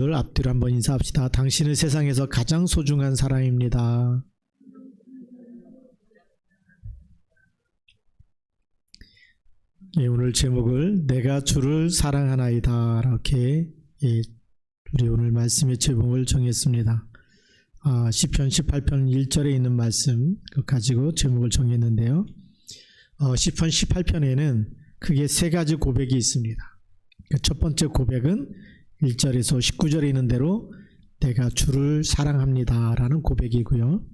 앞뒤로 한번 인사합시다. 당신은 세상에서 가장 소중한 사람입니다. 예, 오늘 제목을 내가 주를 사랑하나이다 이렇게 우리 오늘 말씀의 제목을 정했습니다. 시편 18편 1절에 있는 말씀 가지고 제목을 정했는데요. 시편 18편에는 크게 세 가지 고백이 있습니다. 첫 번째 고백은 1절에서 19절에 있는 대로 내가 주를 사랑합니다 라는 고백이고요.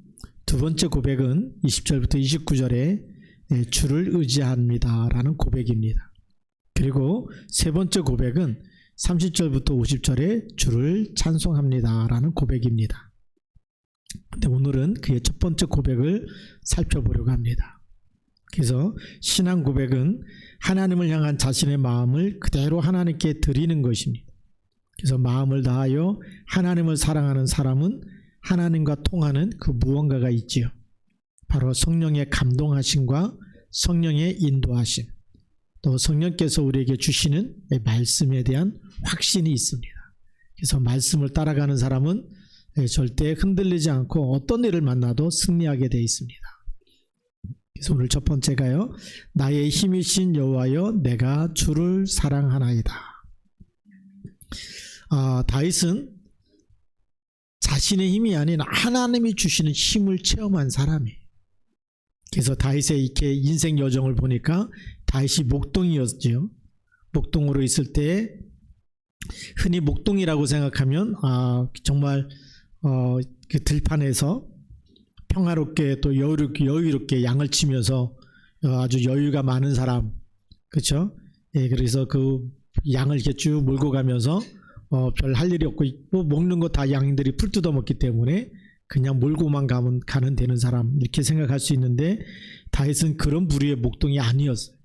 두 번째 고백은 20절부터 29절에 주를 의지합니다 라는 고백입니다. 그리고 세 번째 고백은 30절부터 50절에 주를 찬송합니다 라는 고백입니다. 근데 오늘은 그의 첫 번째 고백을 살펴보려고 합니다. 그래서 신앙 고백은 하나님을 향한 자신의 마음을 그대로 하나님께 드리는 것입니다. 그래서 마음을 다하여 하나님을 사랑하는 사람은 하나님과 통하는 그 무언가가 있지요. 바로 성령의 감동하심과 성령의 인도하심, 또 성령께서 우리에게 주시는 말씀에 대한 확신이 있습니다. 그래서 말씀을 따라가는 사람은 절대 흔들리지 않고 어떤 일을 만나도 승리하게 되어 있습니다. 그래서 오늘 첫 번째가요, 나의 힘이신 여호와여 내가 주를 사랑하나이다. 다윗은 자신의 힘이 아닌 하나님이 주시는 힘을 체험한 사람이에요. 그래서 다윗의 이렇게 인생 여정을 보니까 다윗이 목동이었죠. 목동으로 있을 때 흔히 목동이라고 생각하면 정말 그 들판에서 평화롭게 또 여유롭게 양을 치면서 아주 여유가 많은 사람, 그렇죠? 예, 그래서 그 양을 이렇게 쭉 몰고 가면서 별 할 일이 없고 뭐 먹는 거 다 양들이 풀 뜯어 먹기 때문에 그냥 몰고만 가는 되는 사람 이렇게 생각할 수 있는데 다윗은 그런 부류의 목동이 아니었어요.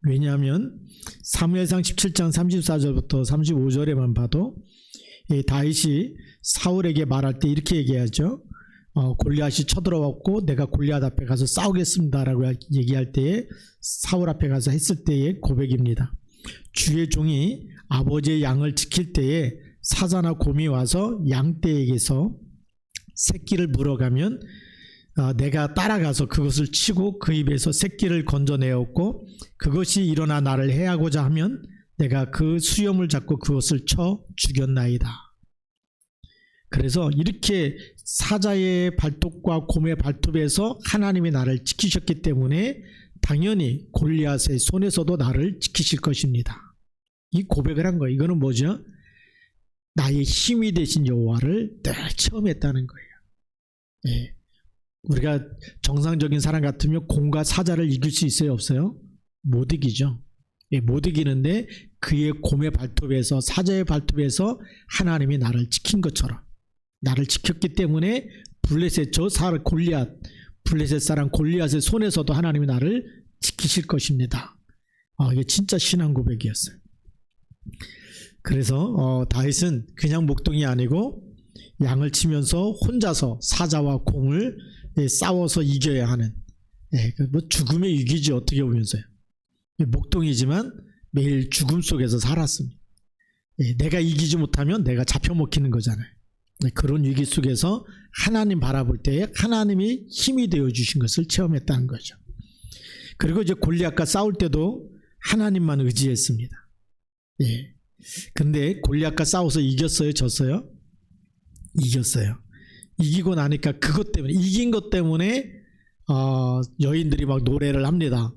왜냐하면 사무엘상 17장 34절부터 35절에만 봐도 다윗이 사울에게 말할 때 이렇게 얘기하죠. 골리앗이 쳐들어왔고 내가 골리앗 앞에 가서 싸우겠습니다라고 얘기할 때에 사울 앞에 가서 했을 때의 고백입니다. 주의 종이 아버지의 양을 지킬 때에 사자나 곰이 와서 양떼에게서 새끼를 물어가면 내가 따라가서 그것을 치고 그 입에서 새끼를 건져내었고 그것이 일어나 나를 해하고자 하면 내가 그 수염을 잡고 그것을 쳐 죽였나이다. 그래서 이렇게 사자의 발톱과 곰의 발톱에서 하나님이 나를 지키셨기 때문에 당연히 골리앗의 손에서도 나를 지키실 것입니다. 이 고백을 한 거예요. 이거는 뭐죠? 나의 힘이 되신 여호와를 늘 체험했다는 거예요. 예. 우리가 정상적인 사람 같으면 곰과 사자를 이길 수 있어요? 없어요? 못 이기죠. 예, 못 이기는데 그의 곰의 발톱에서 사자의 발톱에서 하나님이 나를 지킨 것처럼 나를 지켰기 때문에 블레셋 블레셋 사람 골리앗의 손에서도 하나님이 나를 지키실 것입니다. 이게 진짜 신앙 고백이었어요. 그래서 다윗은 그냥 목동이 아니고 양을 치면서 혼자서 사자와 곰을 싸워서 이겨야 하는 뭐 죽음의 위기지 어떻게 보면서요. 목동이지만 매일 죽음 속에서 살았습니다. 내가 이기지 못하면 내가 잡혀먹히는 거잖아요. 그런 위기 속에서 하나님 바라볼 때에 하나님이 힘이 되어 주신 것을 체험했다는 거죠. 그리고 이제 골리앗과 싸울 때도 하나님만 의지했습니다. 예. 근데 골리앗과 싸워서 이겼어요? 졌어요? 이겼어요. 이기고 나니까 그것 때문에 이긴 것 때문에 여인들이 막 노래를 합니다.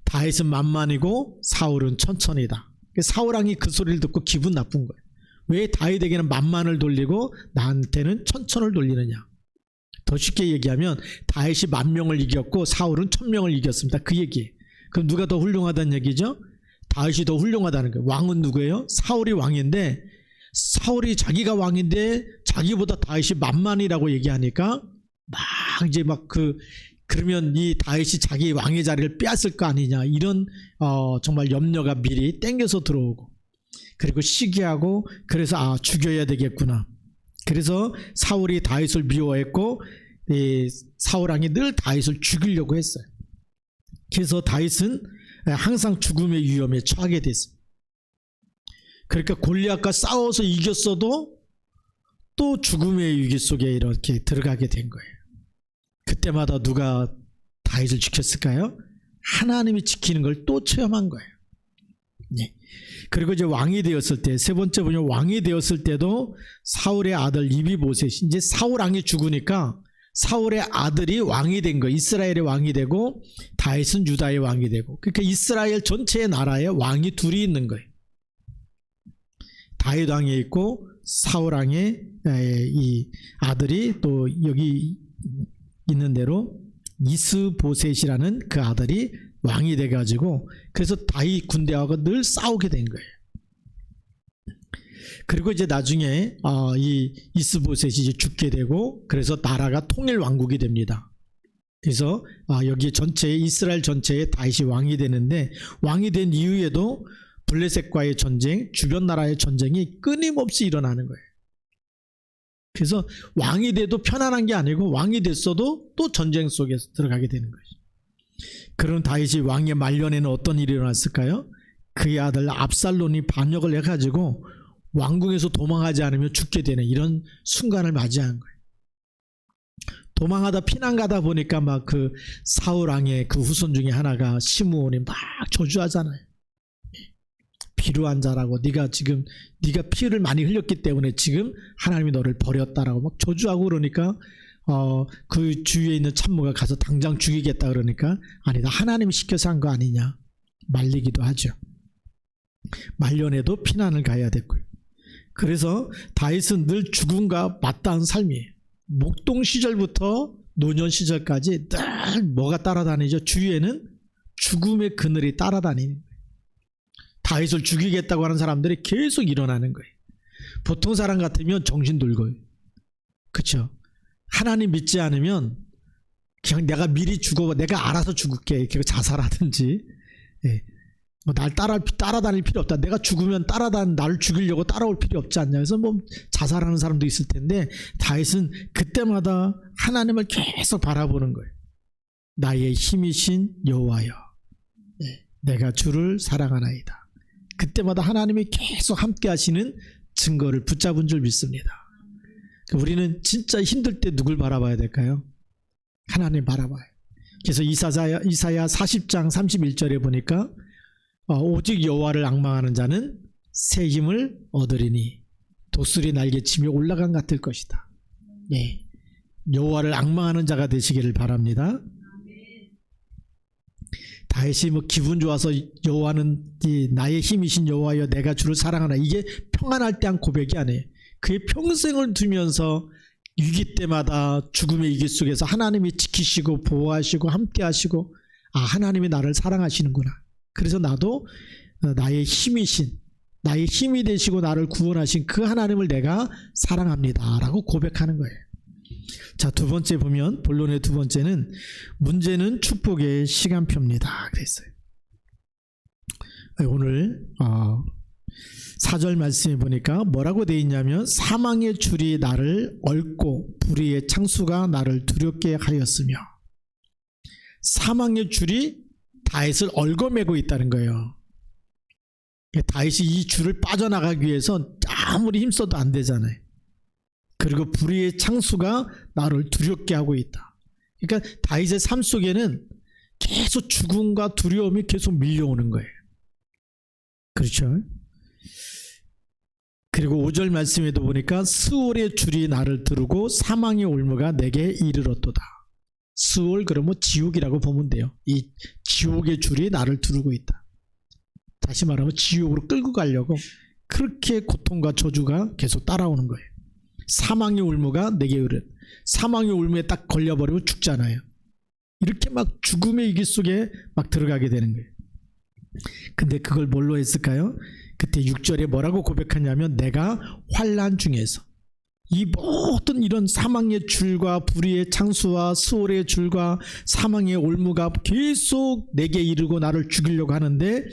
다윗은 만만이고 사울은 천천이다. 사울왕이 그 소리를 듣고 기분 나쁜 거예요. 왜 다윗에게는 만만을 돌리고 나한테는 천천을 돌리느냐. 더 쉽게 얘기하면 다윗이 10,000명을 이겼고 사울은 1,000명을 이겼습니다. 그 얘기예요. 그럼 누가 더 훌륭하다는 얘기죠? 다윗이 더 훌륭하다는 거예요. 왕은 누구예요? 사울이 왕인데 사울이 자기가 왕인데 자기보다 다윗이 만만이라고 얘기하니까 그러면 이 다윗이 자기 왕의 자리를 빼앗을 거 아니냐 이런 정말 염려가 미리 땡겨서 들어오고 그리고 시기하고 그래서 죽여야 되겠구나. 그래서 사울이 다윗을 미워했고 사울왕이 늘 다윗을 죽이려고 했어요. 그래서 다윗은 항상 죽음의 위험에 처하게 됐습니다. 그러니까 골리앗과 싸워서 이겼어도 또 죽음의 위기 속에 이렇게 들어가게 된 거예요. 그때마다 누가 다윗을 지켰을까요? 하나님이 지키는 걸 또 체험한 거예요. 네. 그리고 이제 왕이 되었을 때, 세 번째 보면 왕이 되었을 때도 사울의 아들 이비보셋이, 이제 사울 왕이 죽으니까 사울의 아들이 왕이 된 거예요. 이스라엘의 왕이 되고 다윗은 유다의 왕이 되고, 그러니까 이스라엘 전체의 나라에 왕이 둘이 있는 거예요. 다윗 왕이 있고 사울 왕의 이 아들이 또 여기 있는 대로 이스보셋이라는 그 아들이 왕이 돼가지고, 그래서 다윗 군대하고 늘 싸우게 된 거예요. 그리고 이제 나중에 이 이스보셋이 이제 죽게 되고, 그래서 나라가 통일 왕국이 됩니다. 그래서 여기 전체에 이스라엘 전체에 다윗이 왕이 되는데, 왕이 된 이후에도 블레셋과의 전쟁, 주변 나라의 전쟁이 끊임없이 일어나는 거예요. 그래서 왕이 돼도 편안한 게 아니고 왕이 됐어도 또 전쟁 속에서 들어가게 되는 거죠. 그런 다윗이 왕의 말년에는 어떤 일이 일어났을까요? 그의 아들 압살롬이 반역을 해가지고 왕궁에서 도망하지 않으면 죽게 되는 이런 순간을 맞이한 거예요. 도망하다 피난 가다 보니까 막 그 사울 왕의 그 후손 중에 하나가 시므온이 막 저주하잖아요. 비루한 자라고, 네가 피를 많이 흘렸기 때문에 지금 하나님이 너를 버렸다라고 막 저주하고, 그러니까 그 주위에 있는 참모가 가서 당장 죽이겠다 그러니까, 아니다, 하나님이 시켜서 한 거 아니냐 말리기도 하죠. 말년에도 피난을 가야 됐고요. 그래서 다윗은 늘 죽음과 맞닿은 삶이에요. 목동 시절부터 노년 시절까지 늘 뭐가 따라다니죠? 주위에는 죽음의 그늘이 따라다니는 거예요. 다윗을 죽이겠다고 하는 사람들이 계속 일어나는 거예요. 보통 사람 같으면 정신 돌고요. 그렇죠? 하나님 믿지 않으면 그냥 내가 미리 죽어, 내가 알아서 죽을게, 이렇게 자살하든지, 뭐 날 따라다닐 필요 없다, 내가 죽으면 나를 죽이려고 따라올 필요 없지 않냐, 그래서 뭐 자살하는 사람도 있을 텐데, 다윗은 그때마다 하나님을 계속 바라보는 거예요. 나의 힘이신 여호와여, 내가 주를 사랑하나이다. 그때마다 하나님이 계속 함께 하시는 증거를 붙잡은 줄 믿습니다. 우리는 진짜 힘들 때 누굴 바라봐야 될까요? 하나님 바라봐요. 그래서 이사야 40장 31절에 보니까 오직 여호와를 앙망하는 자는 새 힘을 얻으리니 독수리 날개치며 올라간 같을 것이다. 예, 여호와를 앙망하는 자가 되시기를 바랍니다. 다윗이 뭐 기분 좋아서 여호와는 나의 힘이신 여호와여 내가 주를 사랑하나, 이게 평안할 때 한 고백이 아니에요. 그의 평생을 두면서 위기 때마다 죽음의 위기 속에서 하나님이 지키시고 보호하시고 함께 하시고, 하나님이 나를 사랑하시는구나, 그래서 나도 나의 힘이신, 나의 힘이 되시고 나를 구원하신 그 하나님을 내가 사랑합니다 라고 고백하는 거예요. 자, 두 번째 보면, 본론의 두 번째는 문제는 축복의 시간표입니다 그랬어요. 오늘 4절 말씀에 보니까 뭐라고 되어 있냐면, 사망의 줄이 나를 얽고 불의의 창수가 나를 두렵게 하였으며, 사망의 줄이 다윗을 얽어매고 있다는 거예요. 다윗이 이 줄을 빠져나가기 위해서 아무리 힘써도 안 되잖아요. 그리고 불의의 창수가 나를 두렵게 하고 있다. 그러니까 다윗의 삶 속에는 계속 죽음과 두려움이 계속 밀려오는 거예요. 그렇죠? 그리고 5절 말씀에도 보니까 스올의 줄이 나를 두르고 사망의 올무가 내게 이르렀도다. 스올, 그러면 지옥이라고 보면 돼요. 이 지옥의 줄이 나를 두르고 있다. 다시 말하면 지옥으로 끌고 가려고 그렇게 고통과 저주가 계속 따라오는 거예요. 사망의 올무가 내게 이르렀. 사망의 올무에 딱 걸려버리면 죽잖아요. 이렇게 막 죽음의 위기 속에 막 들어가게 되는 거예요. 근데 그걸 뭘로 했을까요? 그때 6절에 뭐라고 고백하냐면, 내가 환난 중에서 이 모든 이런 사망의 줄과 불의의 창수와 스올의 줄과 사망의 올무가 계속 내게 이르고 나를 죽이려고 하는데,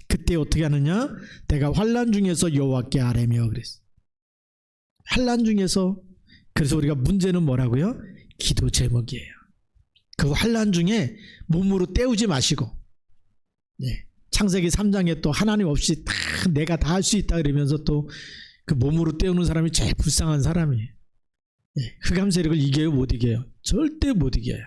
그때 어떻게 하느냐? 내가 환난 중에서 여호와께 아뢰며 그랬어. 환난 중에서. 그래서 우리가 문제는 뭐라고요? 기도 제목이에요. 그 환난 중에 몸으로 때우지 마시고, 창세기 3장에 또 하나님 없이 다 내가 다 할 수 있다 그러면서 또 그 몸으로 때우는 사람이 제일 불쌍한 사람이에요. 흑암 세력을 이겨요, 못 이겨요? 절대 못 이겨요.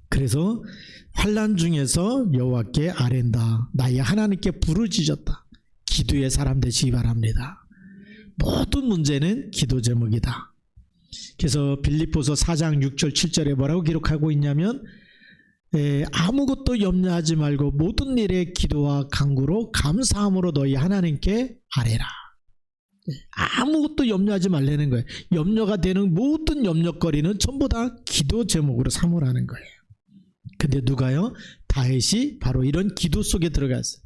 그래서 환난 중에서 여호와께 아뢰다, 나의 하나님께 부르짖었다. 기도의 사람 되시기 바랍니다. 모든 문제는 기도 제목이다. 그래서 빌립보서 4장 6절 7절에 뭐라고 기록하고 있냐면, 아무것도 염려하지 말고 모든 일에 기도와 간구로 감사함으로 너희 하나님께 아뢰라. 아무것도 염려하지 말라는 거예요. 염려가 되는 모든 염려거리는 전부 다 기도 제목으로 삼으라는 거예요. 근데 누가요? 다윗이 바로 이런 기도 속에 들어갔어요.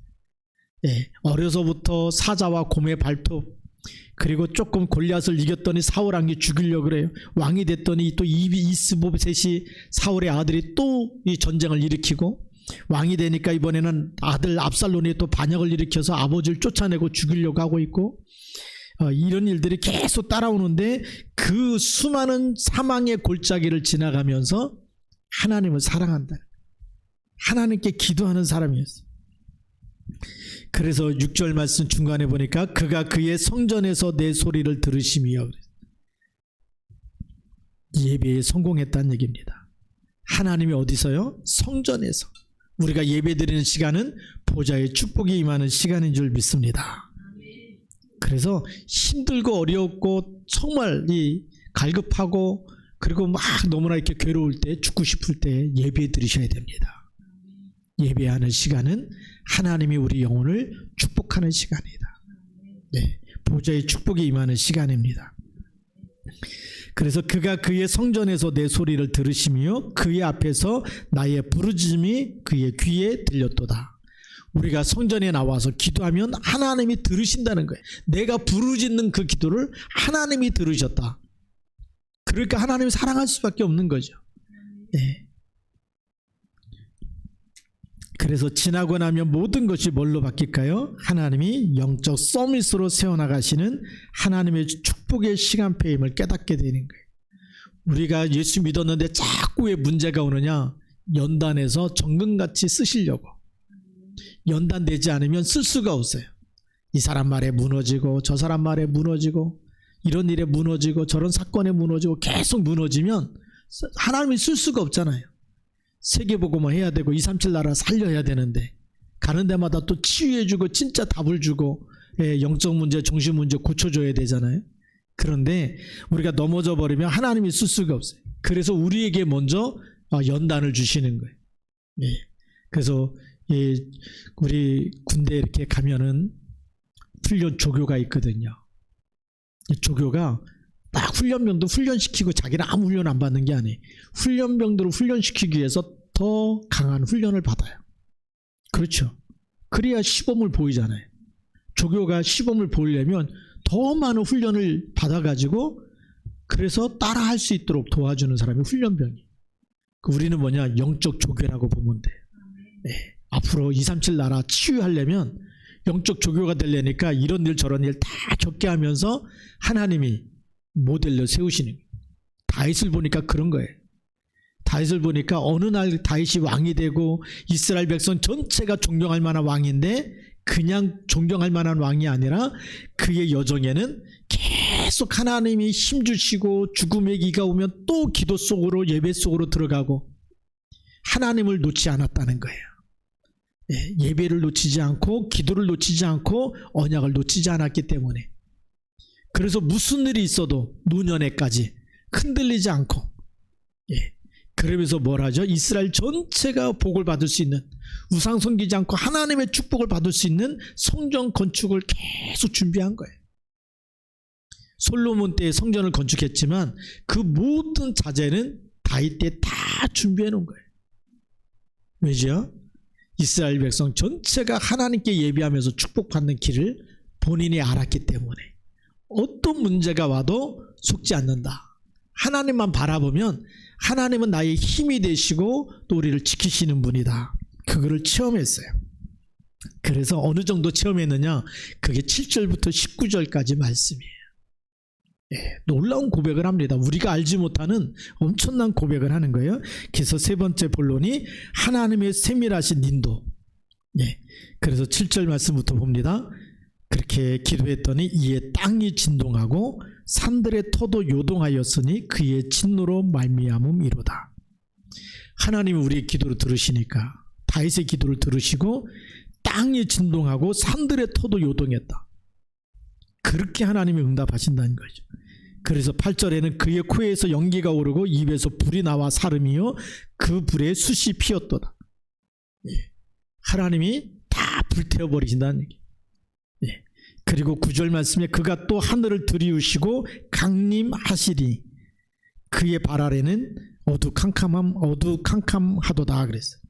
어려서부터 사자와 곰의 발톱, 그리고 조금 골리앗을 이겼더니 사울 왕이 죽이려고 그래요. 왕이 됐더니 또 이스보셋이 사울의 아들이 또 이 전쟁을 일으키고, 왕이 되니까 이번에는 아들 압살롬이 또 반역을 일으켜서 아버지를 쫓아내고 죽이려고 하고 있고, 이런 일들이 계속 따라오는데 그 수많은 사망의 골짜기를 지나가면서 하나님을 사랑한다, 하나님께 기도하는 사람이었어요. 그래서 6절 말씀 중간에 보니까 그가 그의 성전에서 내 소리를 들으시며, 예배에 성공했다는 얘기입니다. 하나님이 어디서요? 성전에서. 우리가 예배 드리는 시간은 보좌의 축복이 임하는 시간인 줄 믿습니다. 그래서 힘들고 어렵고 정말 갈급하고, 그리고 막 너무나 이렇게 괴로울 때, 죽고 싶을 때 예배 드리셔야 됩니다. 예배하는 시간은 하나님이 우리 영혼을 축복하는 시간이다. 보좌의 축복이 임하는 시간입니다. 그래서 그가 그의 성전에서 내 소리를 들으시며 그의 앞에서 나의 부르짖음이 그의 귀에 들렸도다. 우리가 성전에 나와서 기도하면 하나님이 들으신다는 거예요. 내가 부르짖는 그 기도를 하나님이 들으셨다. 그러니까 하나님이 사랑할 수밖에 없는 거죠. 그래서 지나고 나면 모든 것이 뭘로 바뀔까요? 하나님이 영적 서밋으로 세워나가시는 하나님의 축복의 시간표임을 깨닫게 되는 거예요. 우리가 예수 믿었는데 자꾸 왜 문제가 오느냐? 연단해서 정금같이 쓰시려고. 연단되지 않으면 쓸 수가 없어요. 이 사람 말에 무너지고 저 사람 말에 무너지고 이런 일에 무너지고 저런 사건에 무너지고 계속 무너지면 하나님이 쓸 수가 없잖아요. 세계복음을 해야 되고 237 나라 살려야 되는데 가는 데마다 또 치유해주고 진짜 답을 주고 영적 문제, 정신 문제 고쳐줘야 되잖아요. 그런데 우리가 넘어져 버리면 하나님이 쓸 수가 없어요. 그래서 우리에게 먼저 연단을 주시는 거예요. 그래서 우리 군대 이렇게 가면은 훈련 조교가 있거든요. 조교가 딱 훈련병도 훈련시키고 자기는 아무 훈련 안 받는 게 아니에요. 훈련병들을 훈련시키기 위해서 더 강한 훈련을 받아요. 그렇죠. 그래야 시범을 보이잖아요. 조교가 시범을 보이려면 더 많은 훈련을 받아가지고 그래서 따라할 수 있도록 도와주는 사람이 훈련병이에요. 우리는 뭐냐? 영적 조교라고 보면 돼요. 앞으로 237 나라 치유하려면 영적 조교가 되려니까 이런 일 저런 일 다 겪게 하면서 하나님이 모델로 세우시는 거예요. 다윗을 보니까 그런 거예요. 다윗을 보니까 어느 날 다윗이 왕이 되고 이스라엘 백성 전체가 존경할 만한 왕인데 그냥 존경할 만한 왕이 아니라 그의 여정에는 계속 하나님이 힘주시고 죽음의 기가 오면 또 기도 속으로 예배 속으로 들어가고 하나님을 놓지 않았다는 거예요. 예배를 놓치지 않고 기도를 놓치지 않고 언약을 놓치지 않았기 때문에, 그래서 무슨 일이 있어도 노년에까지 흔들리지 않고, 그러면서 뭘 하죠? 이스라엘 전체가 복을 받을 수 있는, 우상 섬기지 않고 하나님의 축복을 받을 수 있는 성전 건축을 계속 준비한 거예요. 솔로몬 때 성전을 건축했지만 그 모든 자재는 다윗 때 다 준비해 놓은 거예요. 왜죠? 이스라엘 백성 전체가 하나님께 예배하면서 축복받는 길을 본인이 알았기 때문에 어떤 문제가 와도 속지 않는다. 하나님만 바라보면 하나님은 나의 힘이 되시고 또 우리를 지키시는 분이다. 그거를 체험했어요. 그래서 어느 정도 체험했느냐? 그게 7절부터 19절까지 말씀이에요. 놀라운 고백을 합니다. 우리가 알지 못하는 엄청난 고백을 하는 거예요. 그래서 세 번째 본론이 하나님의 세밀하신 인도, 예. 그래서 7절 말씀부터 봅니다. 그렇게 기도했더니 이에 땅이 진동하고 산들의 터도 요동하였으니 그의 진노로 말미암음이로다. 하나님이 우리의 기도를 들으시니까 다윗의 기도를 들으시고 땅이 진동하고 산들의 터도 요동했다. 그렇게 하나님이 응답하신다는 거죠. 그래서 8절에는 그의 코에서 연기가 오르고 입에서 불이 나와 사름이요 그 불에 숯이 피었도다. 예. 하나님이 다 불태워버리신다는 얘기. 예. 그리고 9절 말씀에 그가 또 하늘을 들이우시고 강림하시리 그의 발 아래는 어두캄캄하도다 그랬어요.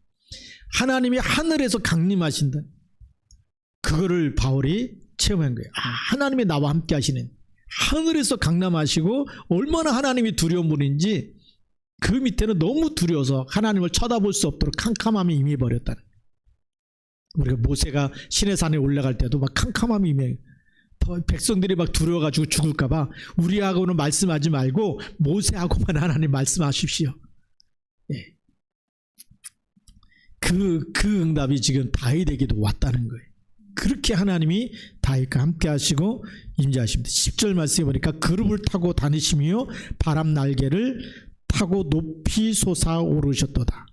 하나님이 하늘에서 강림하신다. 그거를 바울이 체험한 거예요. 하나님이 나와 함께 하시는, 하늘에서 강림하시고 얼마나 하나님이 두려운 분인지 그 밑에는 너무 두려워서 하나님을 쳐다볼 수 없도록 캄캄함이 임해버렸다는 거예요. 우리가 모세가 시내산에 올라갈 때도 막 캄캄함이 임해, 백성들이 막 두려워가지고 죽을까봐 우리하고는 말씀하지 말고 모세하고만 하나님 말씀하십시오. 예. 그 응답이 지금 다윗에게도 왔다는 거예요. 그렇게 하나님이 다윗과 함께 하시고 임재하십니다. 10절 말씀해 보니까 그룹을 타고 다니시며 바람 날개를 타고 높이 솟아오르셨도다.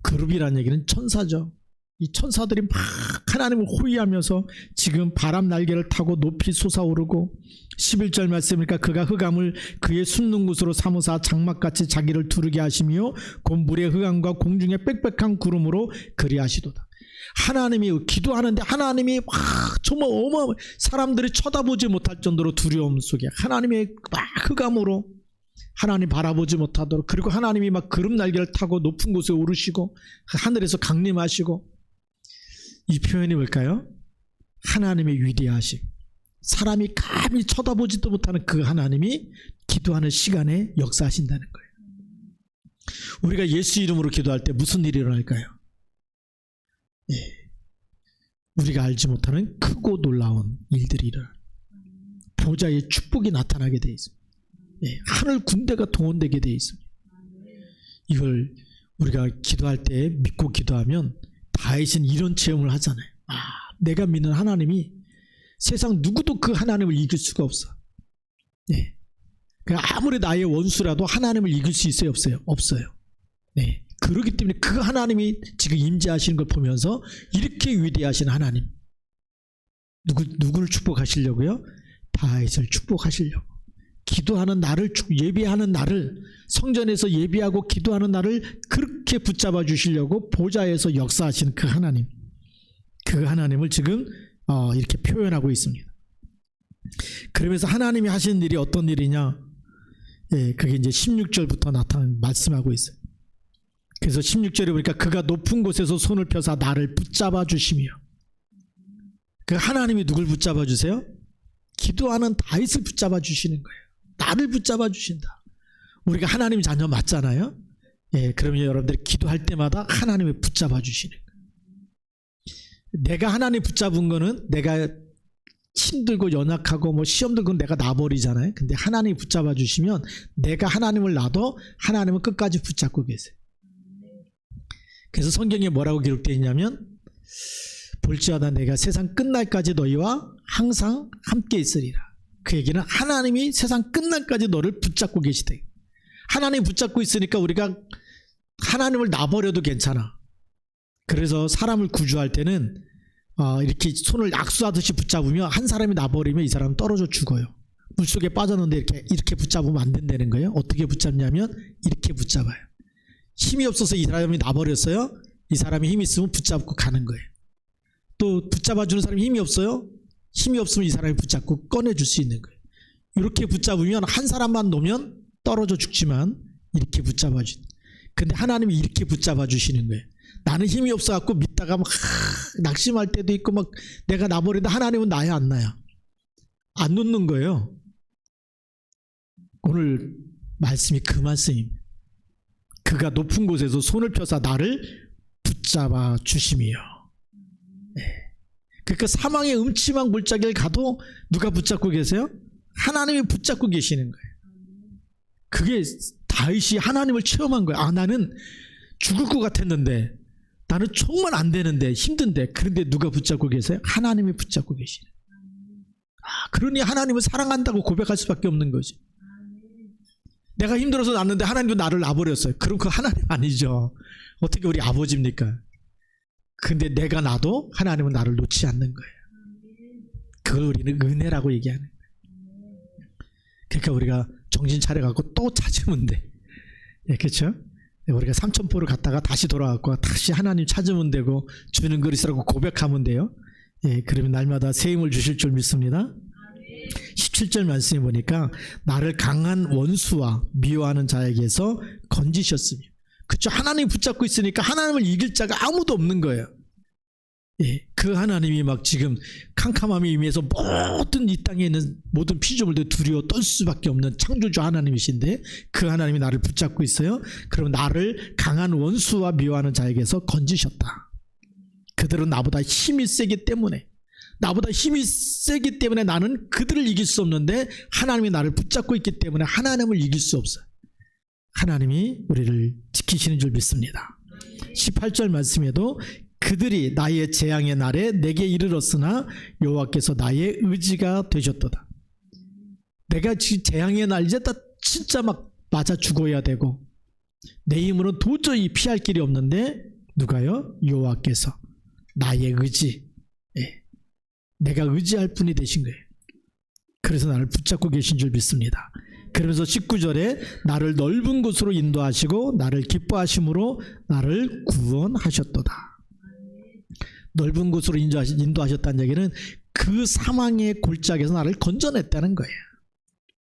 그룹이라는 얘기는 천사죠. 이 천사들이 막 하나님을 호위하면서 지금 바람 날개를 타고 높이 솟아오르고 11절 말씀이니까 그가 흑암을 그의 숨는 곳으로 삼으사 장막같이 자기를 두르게 하시며 곧 물의 흑암과 공중의 빽빽한 구름으로 그리하시도다. 하나님이 기도하는데 하나님이 막 정말 사람들이 쳐다보지 못할 정도로 두려움 속에 하나님의 막 흑암으로 하나님 바라보지 못하도록, 그리고 하나님이 막 구름 날개를 타고 높은 곳에 오르시고 하늘에서 강림하시고, 이 표현이 뭘까요? 하나님의 위대하심, 사람이 감히 쳐다보지도 못하는 그 하나님이 기도하는 시간에 역사하신다는 거예요. 우리가 예수 이름으로 기도할 때 무슨 일이 일어날까요? 예. 우리가 알지 못하는 크고 놀라운 일들이 일어나요. 보좌의 축복이 나타나게 돼 있습니다. 예. 하늘 군대가 동원되게 돼 있습니다. 이걸 우리가 기도할 때 믿고 기도하면 다윗은 이런 체험을 하잖아요. 내가 믿는 하나님이 세상 누구도 그 하나님을 이길 수가 없어. 네. 아무리 나의 원수라도 하나님을 이길 수 있어요, 없어요? 없어요. 네. 그렇기 때문에 그 하나님이 지금 임재하시는 걸 보면서 이렇게 위대하신 하나님, 누구를 축복하시려고요? 다윗을 축복하시려고. 기도하는 나를, 예배하는 나를, 성전에서 예배하고 기도하는 나를 그렇게 붙잡아 주시려고 보좌에서 역사하시는 그 하나님, 그 하나님을 지금 이렇게 표현하고 있습니다. 그러면서 하나님이 하시는 일이 어떤 일이냐? 예, 그게 이제 16절부터 말씀하고 있어요. 그래서 16절에 보니까 그가 높은 곳에서 손을 펴사 나를 붙잡아 주시며, 그 하나님이 누굴 붙잡아 주세요? 기도하는 다윗을 붙잡아 주시는 거예요. 나를 붙잡아 주신다. 우리가 하나님 자녀 맞잖아요. 예, 그러면 여러분들이 기도할 때마다 하나님을 붙잡아 주시는 거예요. 내가 하나님 붙잡은 거는 내가 힘들고 연약하고 뭐 시험 들고 내가 놔버리잖아요. 근데 하나님이 붙잡아 주시면 내가 하나님을 놔도 하나님은 끝까지 붙잡고 계세요. 그래서 성경에 뭐라고 기록되어 있냐면, 볼지어다 내가 세상 끝날까지 너희와 항상 함께 있으리라. 그 얘기는 하나님이 세상 끝날까지 너를 붙잡고 계시다. 하나님 붙잡고 있으니까 우리가 하나님을 놔버려도 괜찮아. 그래서 사람을 구주할 때는 이렇게 손을 악수하듯이 붙잡으면, 한 사람이 놔버리면 이 사람은 떨어져 죽어요. 물속에 빠졌는데 이렇게 붙잡으면 안 된다는 거예요. 어떻게 붙잡냐면 이렇게 붙잡아요. 힘이 없어서 이 사람이 놔버렸어요. 이 사람이 힘이 있으면 붙잡고 가는 거예요. 또 붙잡아주는 사람이 힘이 없어요. 힘이 없으면 이 사람이 붙잡고 꺼내줄 수 있는 거예요. 이렇게 붙잡으면 한 사람만 놓으면 떨어져 죽지만 이렇게 붙잡아 주. 근데 하나님이 이렇게 붙잡아 주시는 거예요. 나는 힘이 없어갖고 믿다가 막 낙심할 때도 있고 막 내가 나버리는데 하나님은 나야 안 나야? 안 놓는 거예요. 오늘 말씀이 그 말씀입니다. 그가 높은 곳에서 손을 펴사 나를 붙잡아 주심이요. 네. 그러니까 사망의 음침한 골짜기를 가도 누가 붙잡고 계세요? 하나님이 붙잡고 계시는 거예요. 그게 다윗이 하나님을 체험한 거예요. 나는 죽을 것 같았는데 나는 정말 안 되는데 힘든데 그런데 누가 붙잡고 계세요? 하나님이 붙잡고 계시네. 그러니 하나님을 사랑한다고 고백할 수밖에 없는 거지. 내가 힘들어서 낳는데 하나님도 나를 놔버렸어요. 그럼 그 하나님 아니죠. 어떻게 우리 아버지입니까? 근데 내가 놔도 하나님은 나를 놓지 않는 거예요. 그걸 우리는 은혜라고 얘기하는 거예요. 그러니까 우리가 정신 차려갖고 또 찾으면 돼. 예, 그렇죠? 우리가 삼천포를 갔다가 다시 돌아왔고 다시 하나님 찾으면 되고 주는 그리스도라고 고백하면 돼요. 예, 그러면 날마다 새 힘을 주실 줄 믿습니다. 17절 말씀에 보니까 나를 강한 원수와 미워하는 자에게서 건지셨으며, 그렇죠? 하나님 붙잡고 있으니까 하나님을 이길 자가 아무도 없는 거예요. 예, 그 하나님이 막 지금 캄캄함이 임해서 모든 이 땅에 있는 모든 피조물들 두려워 떨 수밖에 없는 창조주 하나님이신데 그 하나님이 나를 붙잡고 있어요. 그럼 나를 강한 원수와 미워하는 자에게서 건지셨다. 그들은 나보다 힘이 세기 때문에 나는 그들을 이길 수 없는데 하나님이 나를 붙잡고 있기 때문에 하나님을 이길 수 없어요. 하나님이 우리를 지키시는 줄 믿습니다. 18절 말씀에도 그들이 나의 재앙의 날에 내게 이르렀으나 여호와께서 나의 의지가 되셨도다. 내가 지금 재앙의 날 이제 다 진짜 막 맞아 죽어야 되고 내 힘으로는 도저히 피할 길이 없는데 누가요? 여호와께서 나의 의지, 내가 의지할 분이 되신 거예요. 그래서 나를 붙잡고 계신 줄 믿습니다. 그러면서 19절에 나를 넓은 곳으로 인도하시고 나를 기뻐하심으로 나를 구원하셨도다. 넓은 곳으로 인도하셨다는 얘기는 그 사망의 골짜기에서 나를 건져냈다는 거예요.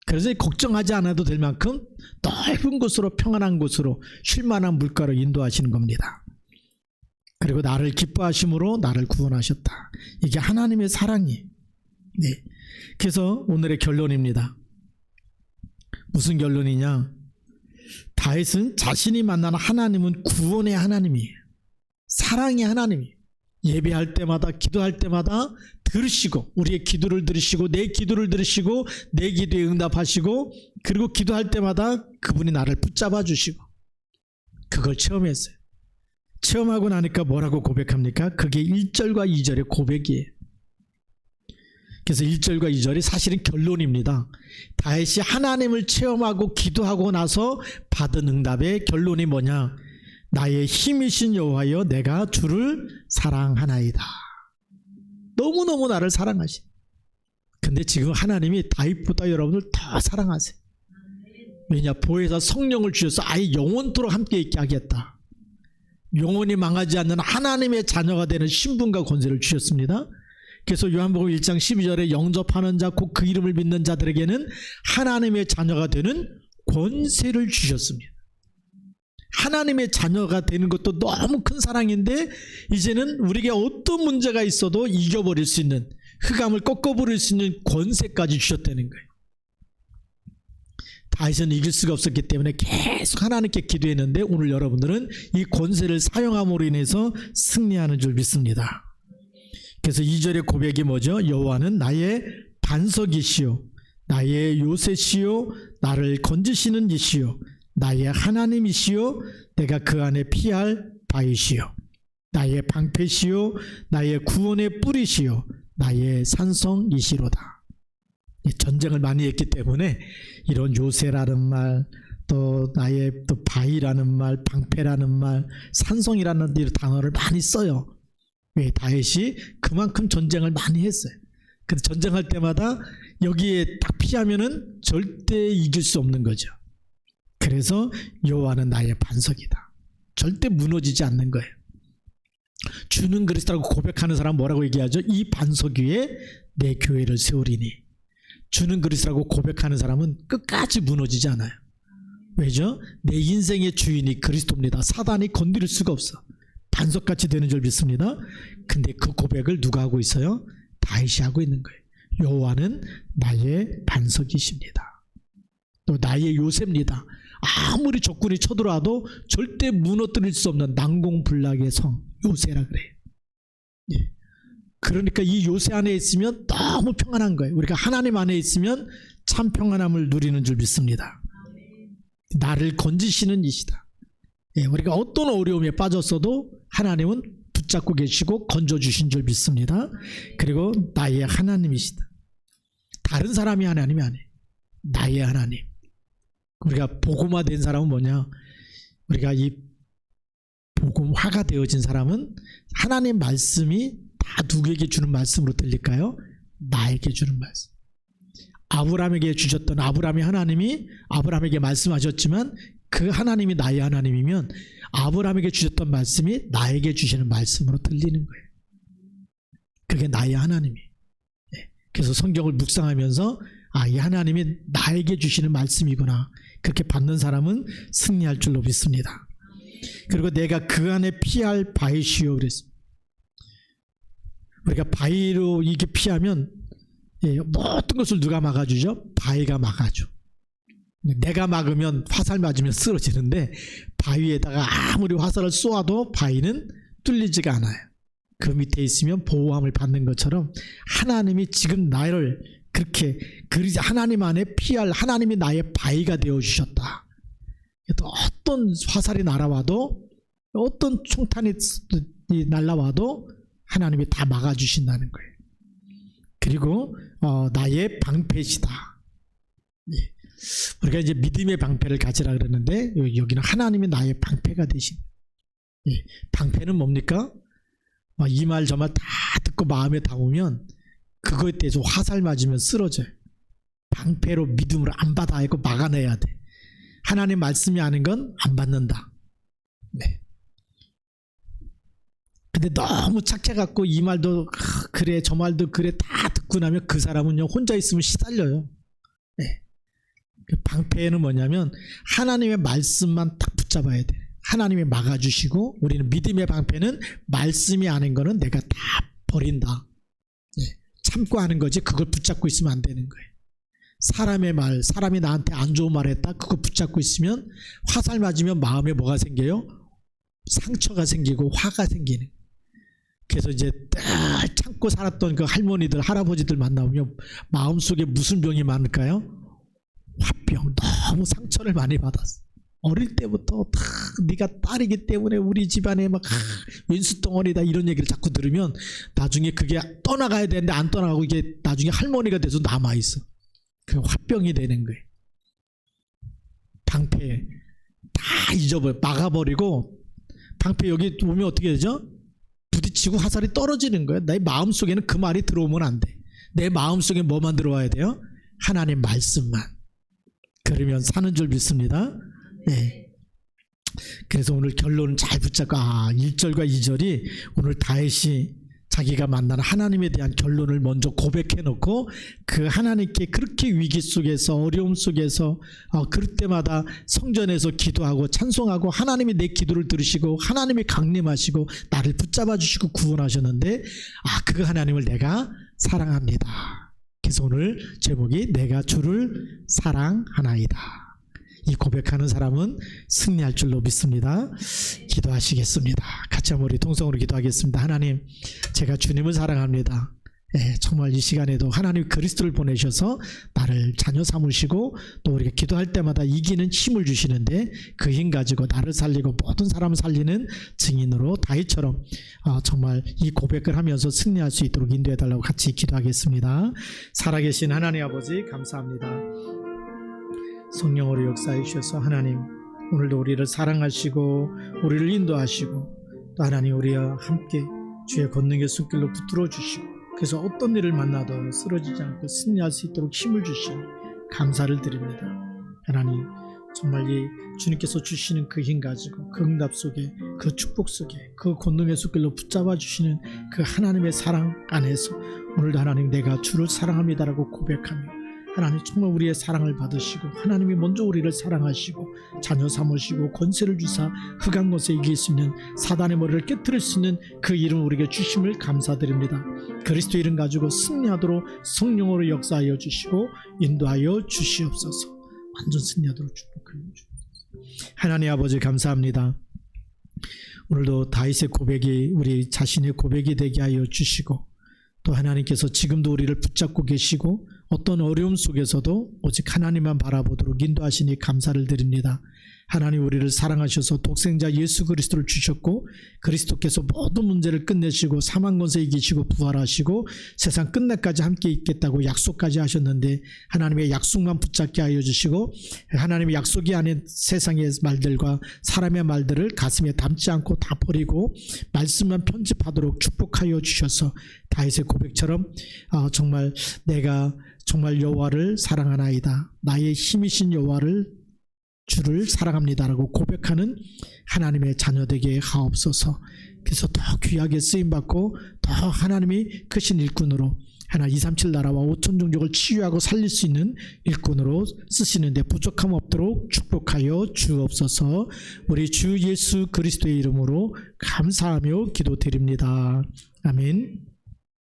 그래서 걱정하지 않아도 될 만큼 넓은 곳으로 평안한 곳으로 쉴만한 물가로 인도하시는 겁니다. 그리고 나를 기뻐하심으로 나를 구원하셨다. 이게 하나님의 사랑이에요. 네. 그래서 오늘의 결론입니다. 무슨 결론이냐? 다윗은 자신이 만나는 하나님은 구원의 하나님이에요. 사랑의 하나님이에요. 예배할 때마다 기도할 때마다 들으시고 우리의 기도를 들으시고 내 기도를 들으시고 내 기도에 응답하시고 그리고 기도할 때마다 그분이 나를 붙잡아 주시고 그걸 체험했어요. 체험하고 나니까 뭐라고 고백합니까? 그게 1절과 2절의 고백이에요. 그래서 1절과 2절이 사실은 결론입니다. 다윗이 하나님을 체험하고 기도하고 나서 받은 응답의 결론이 뭐냐? 나의 힘이신 여호와여 내가 주를 사랑하나이다. 너무너무 나를 사랑하시. 근데 지금 하나님이 다윗보다 여러분을 더 사랑하세요. 왜냐? 보혜사 성령을 주셔서 아예 영원토록 함께 있게 하겠다. 영원히 망하지 않는 하나님의 자녀가 되는 신분과 권세를 주셨습니다. 그래서 요한복음 1장 12절에 영접하는 자 곧 그 이름을 믿는 자들에게는 하나님의 자녀가 되는 권세를 주셨습니다. 하나님의 자녀가 되는 것도 너무 큰 사랑인데 이제는 우리에게 어떤 문제가 있어도 이겨버릴 수 있는, 흑암을 꺾어버릴 수 있는 권세까지 주셨다는 거예요. 다윗은 이길 수가 없었기 때문에 계속 하나님께 기도했는데 오늘 여러분들은 이 권세를 사용함으로 인해서 승리하는 줄 믿습니다. 그래서 2절의 고백이 뭐죠? 여호와는 나의 반석이시요 나의 요새시요 나를 건지시는 이시요 나의 하나님이시요 내가 그 안에 피할 바이시요 나의 방패시요 나의 구원의 뿌리시요 나의 산성이시로다. 전쟁을 많이 했기 때문에 이런 요새라는 말, 또 나의 또 바위라는 말, 방패라는 말, 산성이라는 단어를 많이 써요. 왜? 다윗이 그만큼 전쟁을 많이 했어요. 근데 전쟁할 때마다 여기에 딱 피하면은 절대 이길 수 없는 거죠. 그래서 여호와는 나의 반석이다. 절대 무너지지 않는 거예요. 주는 그리스도라고 고백하는 사람 뭐라고 얘기하죠? 이 반석 위에 내 교회를 세우리니. 주는 그리스도라고 고백하는 사람은 끝까지 무너지지 않아요. 왜죠? 내 인생의 주인이 그리스도입니다. 사단이 건드릴 수가 없어. 반석같이 되는 줄 믿습니다. 근데 그 고백을 누가 하고 있어요? 다윗이 하고 있는 거예요. 여호와는 나의 반석이십니다. 또 나의 요새입니다. 아무리 적군이 쳐들어와도 절대 무너뜨릴 수 없는 난공불락의 성, 요새라 그래요. 예. 그러니까 이 요새 안에 있으면 너무 평안한 거예요. 우리가 하나님 안에 있으면 참 평안함을 누리는 줄 믿습니다. 나를 건지시는 이시다. 우리가 어떤 어려움에 빠졌어도 하나님은 붙잡고 계시고 건져주신 줄 믿습니다. 그리고 나의 하나님이시다. 다른 사람이 하나님이 아니에요. 나의 하나님. 우리가 복음화된 사람은 뭐냐? 우리가 이 복음화가 되어진 사람은 하나님 말씀이 다 누구에게 주는 말씀으로 들릴까요? 나에게 주는 말씀. 아브라함에게 주셨던 아브라함의 하나님이 아브라함에게 말씀하셨지만 그 하나님이 나의 하나님이면 아브라함에게 주셨던 말씀이 나에게 주시는 말씀으로 들리는 거예요. 그게 나의 하나님이에요. 그래서 성경을 묵상하면서 이 하나님이 나에게 주시는 말씀이구나. 그렇게 받는 사람은 승리할 줄로 믿습니다. 그리고 내가 그 안에 피할 바위시오 그랬습니다. 우리가 바위로 이게 피하면 모든 것을 누가 막아주죠? 바위가 막아줘. 내가 막으면 화살 맞으면 쓰러지는데 바위에다가 아무리 화살을 쏘아도 바위는 뚫리지가 않아요. 그 밑에 있으면 보호함을 받는 것처럼 하나님이 지금 나를 그렇게 하나님 안에 피할 하나님이 나의 바위가 되어주셨다. 어떤 화살이 날아와도 어떤 총탄이 날아와도 하나님이 다 막아주신다는 거예요. 그리고 나의 방패시다. 우리가 이제 믿음의 방패를 가지라 그러는데 여기는 하나님이 나의 방패가 되신. 방패는 뭡니까? 이 말 저 말 다 듣고 마음에 담으면 그거에 대해서 화살 맞으면 쓰러져요. 방패로 믿음으로 안 받아 하고 막아내야 돼. 하나님 말씀이 아닌 건 안 받는다. 근데 너무 착해갖고 이 말도 그래 저 말도 그래 다 듣고 나면 그 사람은요 혼자 있으면 시달려요. 그 방패는 뭐냐면 하나님의 말씀만 딱 붙잡아야 돼. 하나님이 막아주시고 우리는 믿음의 방패는 말씀이 아닌 거는 내가 다 버린다. 참고 하는 거지 그걸 붙잡고 있으면 안 되는 거예요. 사람의 말, 사람이 나한테 안 좋은 말 했다. 그거 붙잡고 있으면 화살 맞으면 마음에 뭐가 생겨요? 상처가 생기고 화가 생기는. 그래서 이제 늘 참고 살았던 그 할머니들, 할아버지들 만나보면 마음속에 무슨 병이 많을까요? 화병. 너무 상처를 많이 받았어. 어릴 때부터 다 네가 딸이기 때문에 우리 집안에 막 윈수덩어리다 이런 얘기를 자꾸 들으면 나중에 그게 떠나가야 되는데 안 떠나가고 이게 나중에 할머니가 돼서 남아있어. 그 화병이 되는 거예요. 방패 다 잊어버려 막아버리고 방패 여기 오면 어떻게 되죠? 부딪히고 화살이 떨어지는 거예요. 내 마음속에는 그 말이 들어오면 안 돼. 내 마음속에 뭐만 들어와야 돼요? 하나님 말씀만. 그러면 사는 줄 믿습니다. 그래서 오늘 결론은 잘 붙잡고 1절과 2절이 오늘 다윗이 자기가 만나는 하나님에 대한 결론을 먼저 고백해 놓고 그 하나님께 그렇게 위기 속에서 어려움 속에서 그럴 때마다 성전에서 기도하고 찬송하고 하나님이 내 기도를 들으시고 하나님이 강림하시고 나를 붙잡아 주시고 구원하셨는데 그 하나님을 내가 사랑합니다. 그래서 오늘 제목이 내가 주를 사랑하나이다. 이 고백하는 사람은 승리할 줄로 믿습니다. 기도하시겠습니다. 같이 한번 우리 동성으로 기도하겠습니다. 하나님, 제가 주님을 사랑합니다. 정말 이 시간에도 하나님 그리스도를 보내셔서 나를 자녀 삼으시고 또 우리가 기도할 때마다 이기는 힘을 주시는데 그 힘 가지고 나를 살리고 모든 사람을 살리는 증인으로 다윗처럼 정말 이 고백을 하면서 승리할 수 있도록 인도해 달라고 같이 기도하겠습니다. 살아계신 하나님 아버지 감사합니다. 성령으로 역사해 주셔서 하나님 오늘도 우리를 사랑하시고 우리를 인도하시고 또 하나님 우리와 함께 주의 권능의 손길로 붙들어 주시고 그래서 어떤 일을 만나도 쓰러지지 않고 승리할 수 있도록 힘을 주시니 감사를 드립니다. 하나님 정말 이 주님께서 주시는 그 힘 가지고 그 응답 속에 그 축복 속에 그 권능의 손길로 붙잡아 주시는 그 하나님의 사랑 안에서 오늘도 하나님 내가 주를 사랑합니다라고 고백하며 하나님 정말 우리의 사랑을 받으시고 하나님이 먼저 우리를 사랑하시고 자녀 삼으시고 권세를 주사 흑한 것에 이길 수 있는 사단의 머리를 깨트릴 수 있는 그 이름 우리에게 주심을 감사드립니다. 그리스도 이름 가지고 승리하도록 성령으로 역사하여 주시고 인도하여 주시옵소서. 완전 승리하도록 축복하여 주옵소서. 하나님 아버지 감사합니다. 오늘도 다윗의 고백이 우리 자신의 고백이 되게 하여 주시고 또 하나님께서 지금도 우리를 붙잡고 계시고 어떤 어려움 속에서도 오직 하나님만 바라보도록 인도하시니 감사를 드립니다. 하나님 우리를 사랑하셔서 독생자 예수 그리스도를 주셨고 그리스도께서 모든 문제를 끝내시고 사망 권세 이기시고 부활하시고 세상 끝날까지 함께 있겠다고 약속까지 하셨는데 하나님의 약속만 붙잡게 하여 주시고 하나님의 약속이 아닌 세상의 말들과 사람의 말들을 가슴에 담지 않고 다 버리고 말씀만 편집하도록 축복하여 주셔서 다윗의 고백처럼 정말 내가 정말 여호와를 사랑하나이다. 나의 힘이신 여호와를 주를 사랑합니다라고 고백하는 하나님의 자녀 되게 하옵소서. 그래서 더 귀하게 쓰임받고 더 하나님이 크신 일꾼으로 하나 237 나라와 5천 종족을 치유하고 살릴 수 있는 일꾼으로 쓰시는데 부족함 없도록 축복하여 주옵소서. 우리 주 예수 그리스도의 이름으로 감사하며 기도드립니다. 아멘.